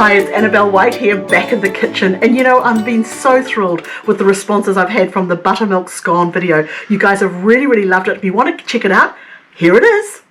Hi, it's Annabelle White here, back in the kitchen, and you know, I've been so thrilled with the responses I've had from the buttermilk scone video. You guys have really loved it. If you want to check it out, here it is.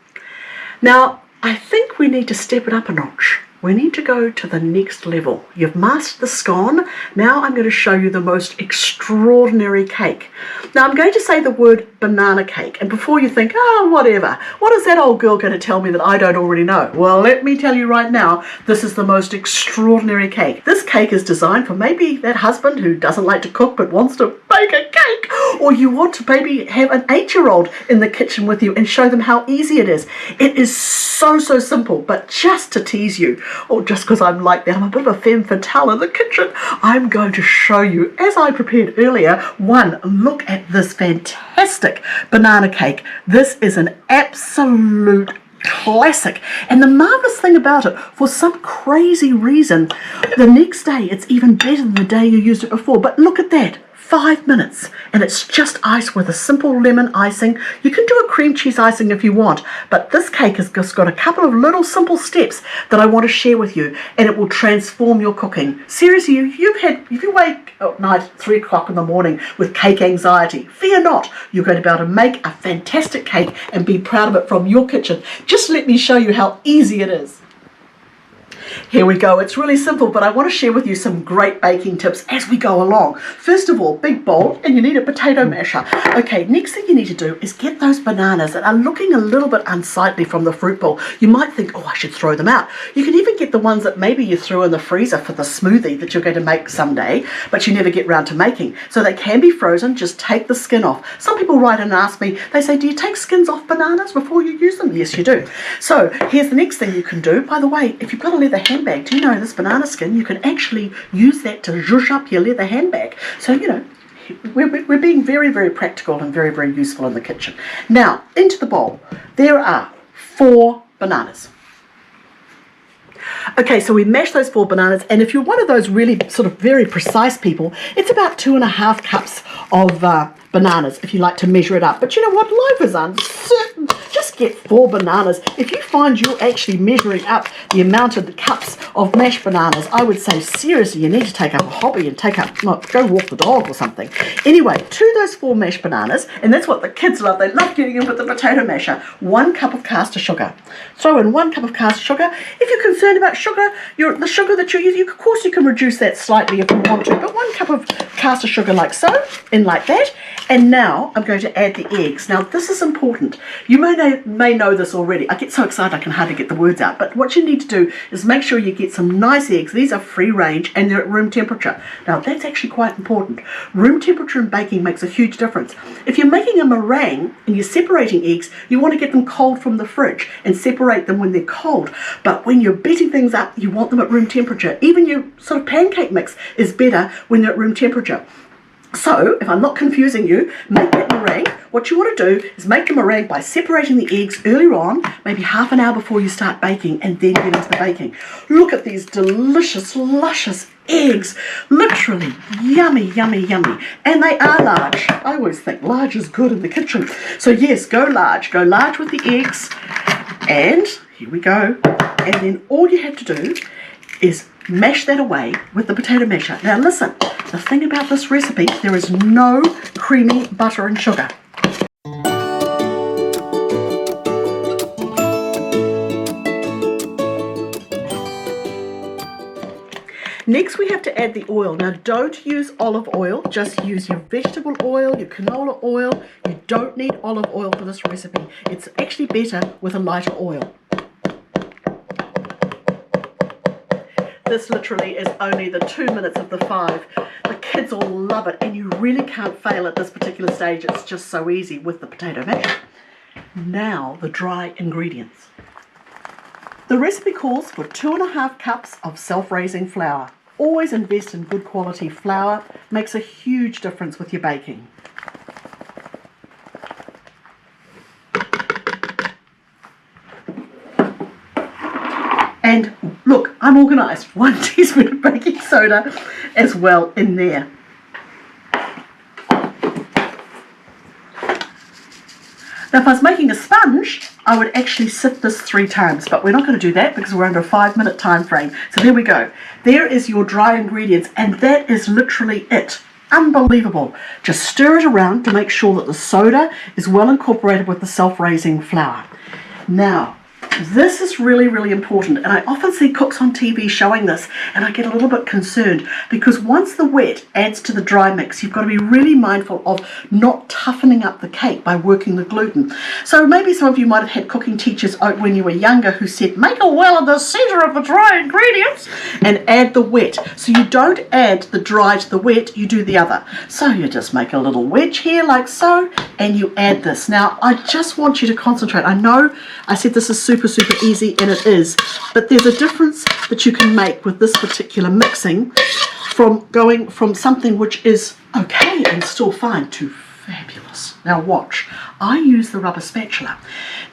Now, I think we need to step it up a notch. We need to go to the next level. You've mastered the scone. Now I'm going to show you the most extraordinary cake. Now I'm going to say the word banana cake, and before you think, oh, whatever, what is that old girl going to tell me that I don't already know? Well, let me tell you right now, this is the most extraordinary cake. This cake is designed for maybe that husband who doesn't like to cook but wants to bake a cake, or you want to maybe have an 8-year-old in the kitchen with you and show them how easy it is. It is so simple, but just to tease you, or just because I'm like that, I'm a bit of a femme fatale in the kitchen, I'm going to show you, as I prepared earlier, one, look at this fantastic banana cake. This is an absolute classic, and the marvelous thing about it, for some crazy reason, the next day it's even better than the day you used it before. But look at that, 5 minutes, and it's just iced with a simple lemon icing. You can do a cream cheese icing if you want, but this cake has just got a couple of little simple steps that I want to share with you, and it will transform your cooking. Seriously, if you wake at night 3 o'clock in the morning with cake anxiety, fear not, you're going to be able to make a fantastic cake and be proud of it from your kitchen. Just let me show you how easy it is. Here we go. It's really simple, but I want to share with you some great baking tips as we go along. First of all, big bowl, and you need a potato masher. Okay, next thing you need to do is get those bananas that are looking a little bit unsightly from the fruit bowl. You might think, oh, I should throw them out. You can even get the ones that maybe you threw in the freezer for the smoothie that you're going to make someday, but you never get round to making. So they can be frozen. Just take the skin off. Some people write and ask me, they say, do you take skins off bananas before you use them? Yes, you do. So here's the next thing you can do. By the way, if you've got a leather handbag, do you know this banana skin, you can actually use that to zhuzh up your leather handbag. So, you know, we're being very practical and very useful in the kitchen. Now, into the bowl, there are 4 bananas. Okay, so we mash those 4 bananas, and if you're one of those really sort of very precise people, it's about 2.5 cups of bananas if you like to measure it up. But you know what? Life is uncertain. Just get 4 bananas. If you find you're actually measuring up the amount of the cups of mashed bananas, I would say seriously you need to take up a hobby and go walk the dog or something. Anyway, to those 4 mashed bananas, and that's what the kids love. They love getting in with the potato masher. 1 cup of caster sugar. Throw in 1 cup of caster sugar. If you're concerned about sugar, the sugar that you're using, of course you can reduce that slightly if you want to, but 1 cup of caster sugar like so, in like that. And now I'm going to add the eggs. Now this is important. You may know this already. I get so excited I can hardly get the words out. But what you need to do is make sure you get some nice eggs. These are free range and they're at room temperature. Now that's actually quite important. Room temperature in baking makes a huge difference. If you're making a meringue and you're separating eggs, you want to get them cold from the fridge and separate them when they're cold. But when you're beating things up, you want them at room temperature. Even your sort of pancake mix is better when they're at room temperature. So, if I'm not confusing you, make that meringue. What you want to do is make the meringue by separating the eggs earlier on, maybe half an hour before you start baking, and then get into the baking. Look at these delicious, luscious eggs. Literally yummy. And they are large. I always think large is good in the kitchen. So yes, go large. Go large with the eggs. And here we go. And then all you have to do is mash that away with the potato masher. Now listen, the thing about this recipe, there is no creamy butter and sugar. Next we have to add the oil. Now don't use olive oil, just use your vegetable oil, your canola oil. You don't need olive oil for this recipe. It's actually better with a lighter oil. This literally is only the 2 minutes of the 5. The kids all love it, and you really can't fail at this particular stage. It's just so easy with the potato masher. Now the dry ingredients. The recipe calls for 2.5 cups of self-raising flour. Always invest in good quality flour. Makes a huge difference with your baking. And look, I'm organised. 1 teaspoon of baking soda as well in there. Now if I was making a sponge, I would actually sift this 3 times, but we're not going to do that because we're under a 5-minute time frame. So there we go. There is your dry ingredients, and that is literally it. Unbelievable. Just stir it around to make sure that the soda is well incorporated with the self-raising flour. Now, this is really, really important, and I often see cooks on TV showing this, and I get a little bit concerned because once the wet adds to the dry mix, you've got to be really mindful of not toughening up the cake by working the gluten. So maybe some of you might have had cooking teachers when you were younger who said, make a well in the center of the dry ingredients and add the wet. So you don't add the dry to the wet, you do the other. So you just make a little wedge here like so, and you add this. Now, I just want you to concentrate. I know I said this is super easy, and it is, but there's a difference that you can make with this particular mixing from going from something which is okay and still fine to fabulous. Now watch, I use the rubber spatula.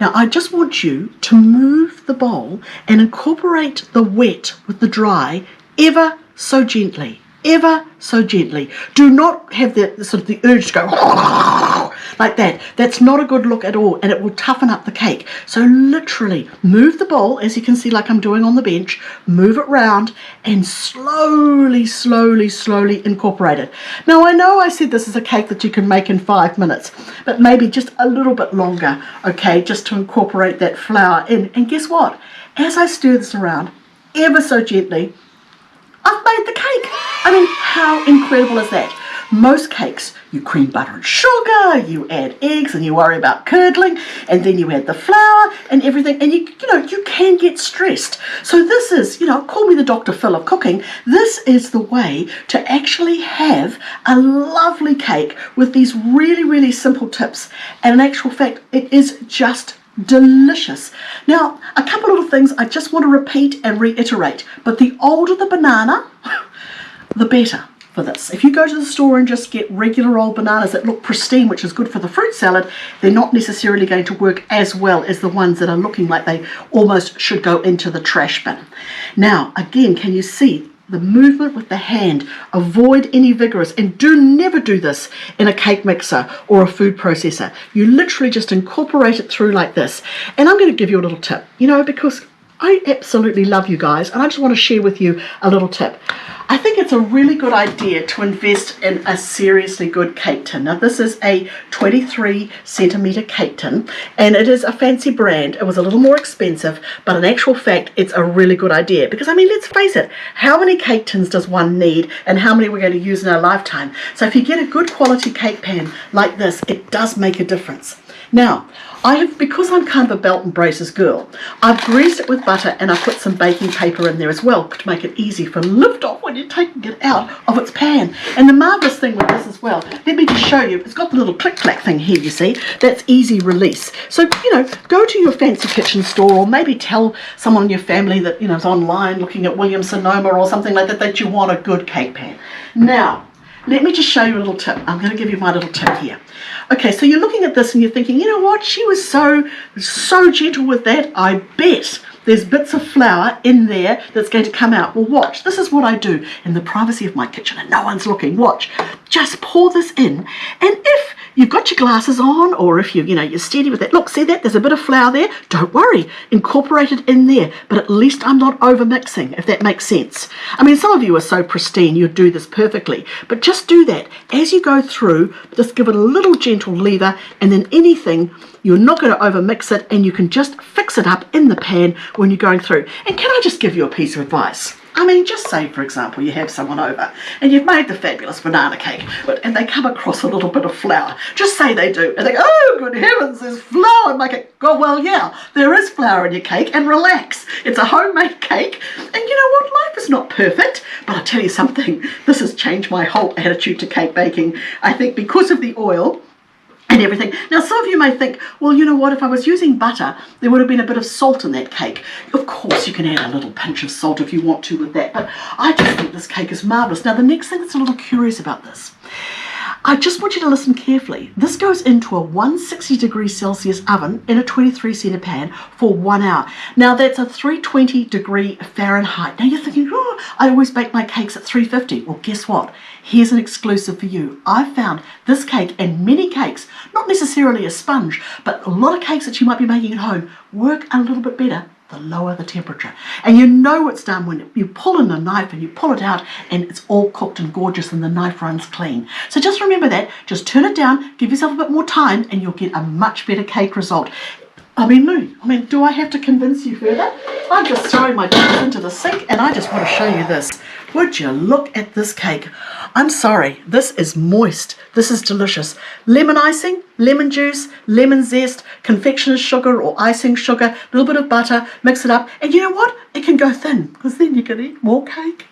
Now I just want you to move the bowl and incorporate the wet with the dry ever so gently. Ever so gently. Do not have the sort of the urge to go like that. That's not a good look at all, and it will toughen up the cake. So literally move the bowl, as you can see like I'm doing on the bench, move it round and slowly incorporate it. Now I know I said this is a cake that you can make in 5 minutes, but maybe just a little bit longer, okay, just to incorporate that flour in. And guess what? As I stir this around ever so gently, I've made the cake. I mean, how incredible is that? Most cakes, you cream butter and sugar, you add eggs, and you worry about curdling, and then you add the flour and everything, and you can get stressed. So this is, call me the Dr. Phil of cooking. This is the way to actually have a lovely cake with these really simple tips. And in actual fact, it is just delicious. Now, a couple of little things I just want to repeat and reiterate, but the older the banana, the better for this. If you go to the store and just get regular old bananas that look pristine, which is good for the fruit salad, they're not necessarily going to work as well as the ones that are looking like they almost should go into the trash bin. Now, again, can you see the movement with the hand? Avoid any vigorous, and never do this in a cake mixer or a food processor. You literally just incorporate it through like this. And I'm going to give you a little tip, because I absolutely love you guys, and I just want to share with you a little tip. I think it's a really good idea to invest in a seriously good cake tin. Now this is a 23 centimeter cake tin, and it is a fancy brand. It was a little more expensive, but in actual fact it's a really good idea, because I mean, let's face it, how many cake tins does one need, and how many we're going to use in our lifetime? So if you get a good quality cake pan like this, it does make a difference. Now, because I'm kind of a belt and braces girl, I've greased it with butter, and I put some baking paper in there as well to make it easy for lift off when you're taking it out of its pan. And the marvellous thing with this as well, let me just show you, it's got the little click-clack thing here, you see, that's easy release. So, go to your fancy kitchen store, or maybe tell someone in your family that, is online looking at Williams-Sonoma or something like that, that you want a good cake pan. Now, let me just show you a little tip. I'm going to give you my little tip here. Okay, so you're looking at this and you're thinking, you know what, she was so gentle with that. I bet there's bits of flour in there that's going to come out. Well, watch. This is what I do in the privacy of my kitchen and no one's looking. Watch. Just pour this in, and if you've got your glasses on, or if you're steady with that, look, see that? There's a bit of flour there. Don't worry. Incorporate it in there, but at least I'm not over mixing, if that makes sense. I mean, some of you are so pristine, you'd do this perfectly, but just do that. As you go through, just give it a little gentle lever, and then anything, you're not going to over mix it, and you can just fix it up in the pan when you're going through. And can I just give you a piece of advice? I mean, just say, for example, you have someone over and you've made the fabulous banana cake, and they come across a little bit of flour. Just say they do, and they go, oh, good heavens, there's flour in my cake. Go, well, yeah, there is flour in your cake, and relax. It's a homemade cake, and you know what? Life is not perfect, but I'll tell you something. This has changed my whole attitude to cake baking. I think because of the oil and everything. Now, some of you may think, well, you know what, if I was using butter, there would have been a bit of salt in that cake. Of course, you can add a little pinch of salt if you want to with that, but I just think this cake is marvellous. Now, the next thing that's a little curious about this, I just want you to listen carefully. This goes into a 160 degrees Celsius oven in a 23 centimeter pan for 1 hour. Now that's a 320 degree Fahrenheit. Now you're thinking, oh, I always bake my cakes at 350. Well, guess what? Here's an exclusive for you. I found this cake and many cakes, not necessarily a sponge, but a lot of cakes that you might be making at home work a little bit better the lower the temperature. And you know it's done when you pull in a knife and you pull it out and it's all cooked and gorgeous and the knife runs clean. So just remember that, just turn it down, give yourself a bit more time and you'll get a much better cake result. I mean, Lou, do I have to convince you further? I'm just throwing my dishes into the sink and I just want to show you this. Would you look at this cake? I'm sorry, this is moist. This is delicious. Lemon icing, lemon juice, lemon zest, confectioner's sugar or icing sugar, a little bit of butter, mix it up. And you know what? It can go thin because then you can eat more cake.